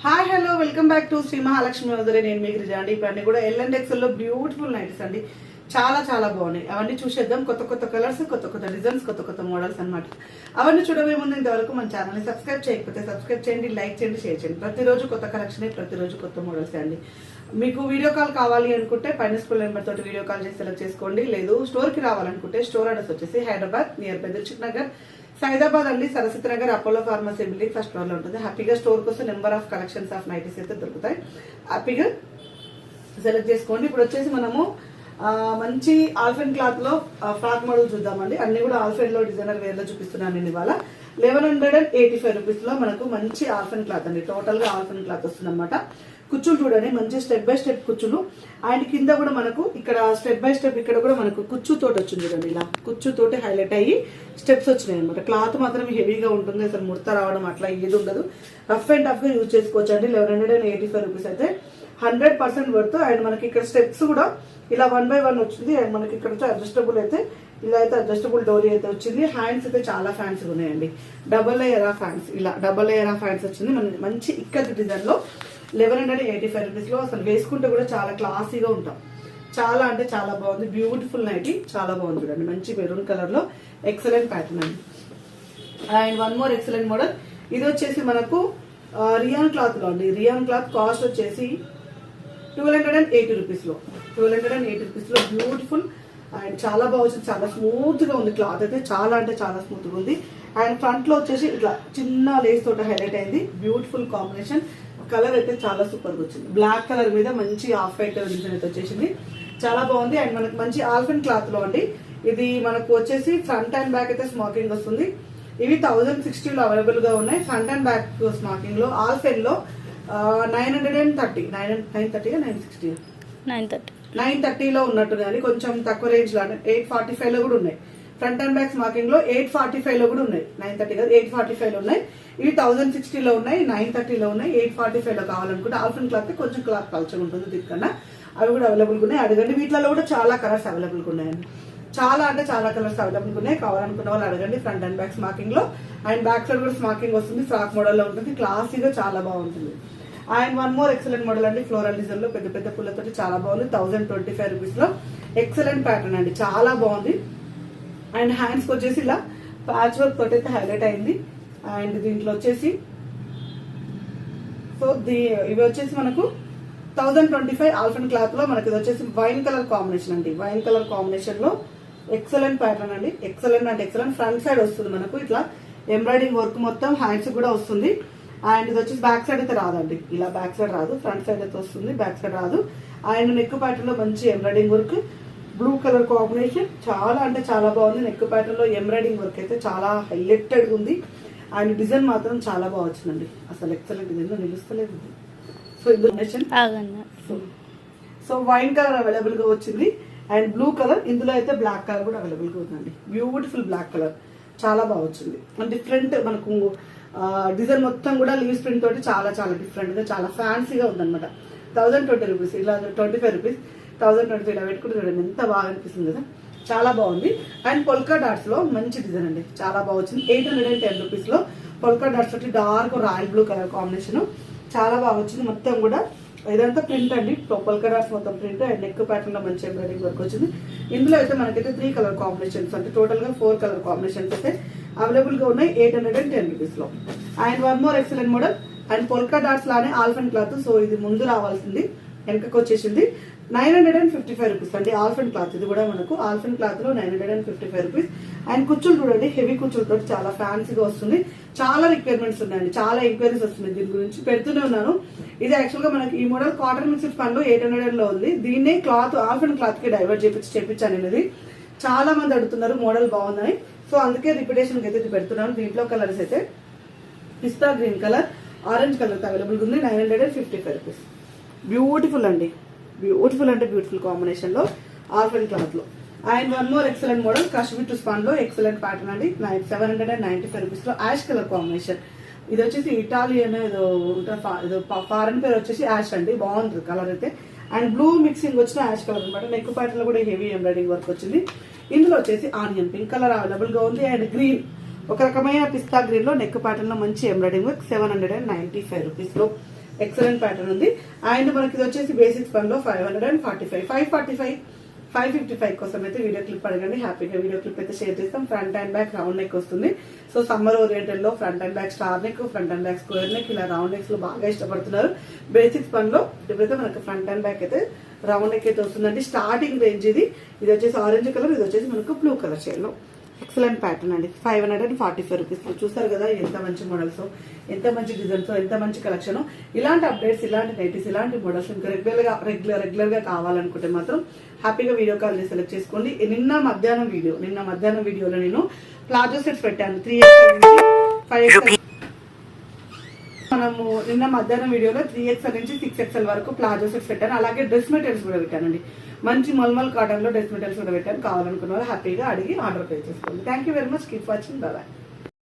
Hi hello welcome back to Shri Mahalakshmi వదిలే. నేను మీకు రిజాండి. ఇప్పుడు అన్ని కూడా L&Xl లో బ్యూటిఫుల్ నైట్స్ అండి. చాలా చాలా బాగున్నాయి. అవన్నీ చూసేద్దాం. కొత్త కొత్త కలర్స్, కొత్త కొత్త డిజైన్స్, కొత్త కొత్త మోడల్స్ అనమాట. అవన్నీ చూడబోయే ముందు ఇంతవరకు మన ఛానల్ని సబ్స్క్రైబ్ చేయకపోతే సబ్స్క్రైబ్ చేయండి, లైక్ చేయండి, షేర్ చేయండి. ప్రతిరోజు కొత్త కలెక్షన్, ప్రతిరోజు కొత్త మోడల్స్ అండి. మీకు వీడియో కాల్ కావాలి అనుకుంటే పైన స్కూల్ నెంబర్ తోటి వీడియో కాల్ చేసి సెలెక్ట్ చేసుకోండి. లేదు స్టోర్కి రావాలనుకుంటే స్టోర్ అడ్రస్ వచ్చేసి హైదరాబాద్ నియర్ బెదిర్చిక్ నగర్, సైదాబాద్ అండి, Saraswati Nagar, Apollo pharmacy building first floor లో ఉంటుంది. హ్యాపీగా స్టోర్ కోసం number of collections of nighties అయితే దొరుకుతాయి. హ్యాపీగా సెలెక్ట్ చేసుకోండి. ఇప్పుడు వచ్చేసి మనము మంచి ఆల్ఫెన్ క్లాత్ లో ఫ్రాక్ మోడల్ చూద్దామండి. అన్ని కూడా ఆల్ఫెన్ లో డిజైనర్ వేర్ లో చూపిస్తున్నాను నేను ఇవాళ. 1185 రూపీస్ లో మనకు మంచి ఆల్ఫెన్ క్లాత్ అండి. టోటల్ గా ఆల్ఫెన్ క్లాత్ వస్తుంది అనమాట. కుచ్చులు చూడండి, మంచి స్టెప్ బై స్టెప్ కుచ్చులు. అండ్ కింద కూడా మనకు ఇక్కడ స్టెప్ బై స్టెప్ ఇక్కడ కూడా మనకు కుచ్చు తోటి వచ్చింది చూడండి. ఇలా కుచ్చు తోటి హైలైట్ అయ్యి స్టెప్స్ వచ్చినాయి అనమాట. క్లాత్ మాత్రం హెవీగా ఉంటుంది, అసలు ముడత రావడం అట్లా ఏది ఉండదు. రఫ్ అండ్ టఫ్ గా యూజ్ చేసుకోవచ్చు అండి. 1185 రూపీస్ అయితే 100% వర్త్. అండ్ మనకి ఇక్కడ స్టెప్స్ కూడా ఇలా 1 by 1 వచ్చింది. అండ్ మనకి ఇక్కడ అడ్జస్టబుల్ అయితే ఇలా అయితే అడ్జస్టబుల్ డోరీ అయితే వచ్చింది. హ్యాండ్స్ అయితే చాలా ఫ్యాన్సీ ఉన్నాయండి. డబల్ లేయర్ ఆఫ్ హ్యాండ్స్, ఇలా డబల్ లేయర్ ఆఫ్ హ్యాండ్స్ వచ్చింది. మంచి ఇక్కత్ డిజైన్ లో 1185 రూపీస్ లో అసలు వేసుకుంటే కూడా చాలా క్లాసీగా ఉంటాం. చాలా అంటే చాలా బాగుంది. బ్యూటిఫుల్ నైటీ, చాలా బాగుంది చూడండి. మంచి మెరూన్ కలర్ లో ఎక్సలెంట్ ప్యాటర్న్ అండి. And one more excellent model. ఇది వచ్చేసి మనకు రియాన్ క్లాత్ లో అండి. రియాన్ క్లాత్ కాస్ట్ వచ్చేసి 1280 రూపీస్ లో, 1280 రూపీస్ లో బ్యూటిఫుల్ అండ్ చాలా బాగా వచ్చింది. చాలా స్మూత్ గా ఉంది క్లాత్ అయితే, చాలా అంటే చాలా స్మూత్ గా ఉంది. అండ్ ఫ్రంట్ లో వచ్చేసి ఇట్లా చిన్న లేస్ తోట హైలైట్ అయింది. Beautiful combination. కలర్ అయితే చాలా సూపర్ గా వచ్చింది. బ్లాక్ కలర్ మీద మంచి ఆఫ్ వైట్ డిజైన్ అయితే వచ్చేసింది. చాలా బాగుంది. అండ్ మనకి మంచి ఆల్ఫెన్ క్లాత్ లో అండి. ఇది మనకు వచ్చేసి ఫ్రంట్ అండ్ బ్యాక్ అయితే స్మాకింగ్ వస్తుంది. ఇవి 1060 లో అవైలబుల్ గా ఉన్నాయి. ఫ్రంట్ అండ్ బ్యాక్ స్మాకింగ్ లో ఆల్ఫెన్ లో 930 930 లో ఉన్నట్టు కానీ కొంచెం తక్కువ రేంజ్ లో 845 లో కూడా ఉన్నాయి. ఫ్రంట్ అండ్ బ్యాక్ స్మాకింగ్ లో 845 లో కూడా ఉన్నాయి. 930 కాదు, 845 లో ఉన్నాయి. ఇవి 1060 లో ఉన్నాయి, 930 లో ఉన్నాయి. 845 లో కావాలనుకుంటే ఆల్ఫెన్ క్లాత్ కొంచెం క్లాత్ పల్చగా ఉంటుంది దీనికన్నా. అవి కూడా అవైలబుల్ గా ఉన్నాయి. అడగండి. వీటిలో కూడా చాలా కలర్స్ అవైలబుల్ గా ఉన్నాయండి. చాలా అంటే చాలా కలర్స్ అవైలబుల్ ఉన్నాయి. కావాలనుకున్న వాళ్ళు అడగండి. ఫ్రంట్ అండ్ బ్యాక్ స్మాకింగ్ లో అండ్ బ్యాక్ సైడ్ కూడా స్మాకింగ్ వస్తుంది. ఫ్రాక్ మోడల్ లో ఉంటుంది. క్లాసీగా చాలా బాగుంటుంది. And one more excellent model అండి. ఫ్లోరల్ డిజైన్ లో పెద్ద పెద్ద పుల్లతో చాలా బాగుంది. 1025 రూపీస్ లో ఎక్సలెంట్ ప్యాటర్న్ అండి. చాలా బాగుంది. అండ్ హ్యాండ్స్ వచ్చేసి ఇలా ప్యాచ్ వర్క్ తోటి అయితే హైలైట్ అయింది. అండ్ దీంట్లో వచ్చేసి ఇవి వచ్చేసి మనకు 1025 ఆల్ఫెన్ క్లాత్ లో మనకి ఇది వచ్చేసి వైన్ కలర్ కాంబినేషన్ అండి. వైన్ కలర్ కాంబినేషన్ లో ఎక్సలెంట్ ప్యాటర్న్ అండి. ఎక్సలెంట్ అంటే ఎక్సలెంట్. ఫ్రంట్ సైడ్ వస్తుంది మనకు ఇట్లా ఎంబ్రాయిడింగ్ వర్క్ మొత్తం హ్యాండ్స్ కూడా వస్తుంది. అండ్ ఇది వచ్చేసి బ్యాక్ సైడ్ అయితే రాదండి. ఇలా బ్యాక్ సైడ్ రాదు, ఫ్రంట్ సైడ్ అయితే వస్తుంది, బ్యాక్ సైడ్ రాదు. అండ్ నెక్ ప్యాటర్న్ లో మంచి embroidering work, blue colour combination. చాలా అంటే చాలా బాగుంది. నెక్ ప్యాటర్న్ లో ఎంబ్రాయిడింగ్ వర్క్ అయితే చాలా హైలైటెడ్ ఉంది. అండ్ డిజైన్ మాత్రం చాలా బాగా వచ్చిందండి. అసలు ఎక్సలెంట్ డిజైన్ నిలుస్తలేదు. So so wine colour available గా వచ్చింది. అండ్ బ్లూ కలర్, ఇందులో అయితే బ్లాక్ కలర్ కూడా అవైలబుల్ గా ఉందండి. బ్యూటిఫుల్ బ్లాక్ కలర్, చాలా బాగా వచ్చింది. అండ్ డిఫరెంట్ మనకు డిజైన్ మొత్తం కూడా లీవ్స్ ప్రింట్ తోటి చాలా చాలా డిఫరెంట్ గా చాలా ఫ్యాన్సీగా ఉందన్నమాట. 1020 రూపీస్, ఇలా 25 రూపీస్, 1020 ఇలా పెట్టుకుంటే చూడండి ఎంత బాగా అనిపిస్తుంది కదా. చాలా బాగుంది. అండ్ పొల్కా డాట్స్ లో మంచి డిజైన్ అండి. చాలా బాగా వచ్చింది. 810 రూపీస్ లో పొల్కా డాట్స్ తోటి dark royal blue colour combination చాలా బాగా వచ్చింది. మొత్తం కూడా ఇదంతా ప్రింట్ అండి. పొల్కా డాట్స్ మొత్తం ప్రింట్. అండ్ నెక్ ప్యాటర్న్ లో మంచి ఎంబ్రాయిడింగ్ వర్క్ వచ్చింది. ఇందులో అయితే మనకైతే 3 కలర్ కాంబినేషన్స్ అంటే టోటల్ గా 4 కలర్ కాంబినేషన్స్ అయితే అవైలబుల్ గా ఉన్నాయి 810 రూపీస్ లో. And one more excellent model. And polka dots లానే ఆల్ఫెన్ క్లాత్. సో ఇది ముందు రావాల్సింది, వెనకకు వచ్చేసింది. 955 రూపీస్ అండి. ఆల్ఫెన్ క్లాత్ ఇది కూడా మనకు ఆల్ఫెన్ క్లాత్ లో 955 రూపీస్. అండ్ కుచ్చులు చూడండి, హెవీ కుచ్చులతో చాలా ఫ్యాన్సీగా వస్తుంది. చాలా రిక్వైర్మెంట్స్ ఉన్నాయండి, చాలా ఎంక్వైరీస్ వస్తున్నాయి. దీని గురించి పెడుతూనే ఉన్నాను. ఇది యాక్చువల్ గా మనకి ఈ మోడల్ కాటన్ మిక్స్డ్ పన్ లో 800 లో ఉంది. దీన్నే క్లాత్ ఆల్ఫెన్ క్లాత్ కి డైవర్ట్ చేపించాను అనేది. చాలా మంది అడుగుతున్నారు మోడల్ బాగుందని. సో అందుకే రిపిటేషన్ అయితే ఇది పెడుతున్నాను. దీంట్లో కలర్స్ అయితే pista green colour, orange colour available ఉంది. 955 రూపీస్. బ్యూటిఫుల్ అండి. బ్యూటిఫుల్ అంటే బ్యూటిఫుల్ కాంబినేషన్ లో ఆల్ఫెన్ క్లాత్ లో. And one more excellent model Kashmir టు స్పాన్ లో ఎక్సలెంట్ ప్యాటర్న్ అండి. 795 రూపీస్ లో యాష్ కలర్ కాంబినేషన్. ఇది వచ్చేసి ఇటాలియన్ ఏదో ఫారెన్ పేరు వచ్చేసి యాష్ అండి. బాగుంటుంది కలర్ అయితే. అండ్ బ్లూ మిక్సింగ్ వచ్చిన యాష్ కలర్ అనమాట. నెక్ ప్యాటర్న్ లో కూడా హెవీ ఎంబ్రాయిడింగ్ వర్క్ వచ్చింది. ఇందులో వచ్చేసి ఆనియన్ పింక్ కలర్ అవైలబుల్ గా ఉంది. అండ్ గ్రీన్ ఒక రకమైన పిస్తా గ్రీన్ లో నెక్ ప్యాటర్న్ లో మంచి ఎంబ్రాయిడింగ్ వర్క్ 795 రూపీస్ లో ఎక్సలెంట్ ప్యాటర్న్ ఉంది. అండ్ మనకి ఇది వచ్చేసి బేసిక్స్ పనిలో 545 555 కోసం అయితే వీడియో క్లిప్ అడగండి, హ్యాపీగా వీడియో క్లిప్ అయితే షేర్ చేస్తాం. Front and back round neck వస్తుంది. సో సమ్మర్ ఓరియంటెడ్ లో front and back star neck, front and back square neck, ఇలా రౌండ్ నెక్స్ లో బాగా ఇష్టపడుతున్నారు. బేసిక్స్ పనిలో ఇప్పుడైతే మనకి ఫ్రంట్ అండ్ బ్యాక్ అయితే రౌండ్ నెక్ అయితే వస్తుందండి. స్టార్టింగ్ రేంజ్ ఇది వచ్చేసి ఆరెంజ్ కలర్, ఇది వచ్చేసి మనకు బ్లూ కలర్ షేడ్ లో ఎక్సలెంట్ ప్యాటర్న్ అండి. 545 రూపీస్ లో చూస్తారు కదా ఎంత మంచి మోడల్స్, ఎంత మంచి డిజైన్స్, ఎంత మంచి కలెక్షన్. ఇలాంటి అప్డేట్స్, ఇలాంటి నైటీస్, ఇలాంటి మోడల్స్ ఇంకా రెగ్యులర్ గా కావాలనుకుంటే మాత్రం హ్యాపీగా వీడియో కాల్ సెలెక్ట్ చేసుకోండి. నిన్న మధ్యాహ్నం వీడియోలో నేను ప్లాజో సెట్స్ పెట్టాను 3XL నుంచి 5XL. మనము నిన్న మధ్యాహ్నం వీడియోలో 3XL నుంచి 6XL వరకు ప్లాజో సెట్స్ పెట్టాను. అలాగే డ్రెస్ మెటీరియల్స్ కూడా పెట్టానండి. మంచి మల్మల్ కాటన్ లో డ్రెస్ మెటీరియల్స్ కూడా పెట్టాను. కావాలనుకున్న వాళ్ళు హ్యాపీగా అడిగి ఆర్డర్ పే చేసుకోండి. Thank you very much. Keep watching. Bye.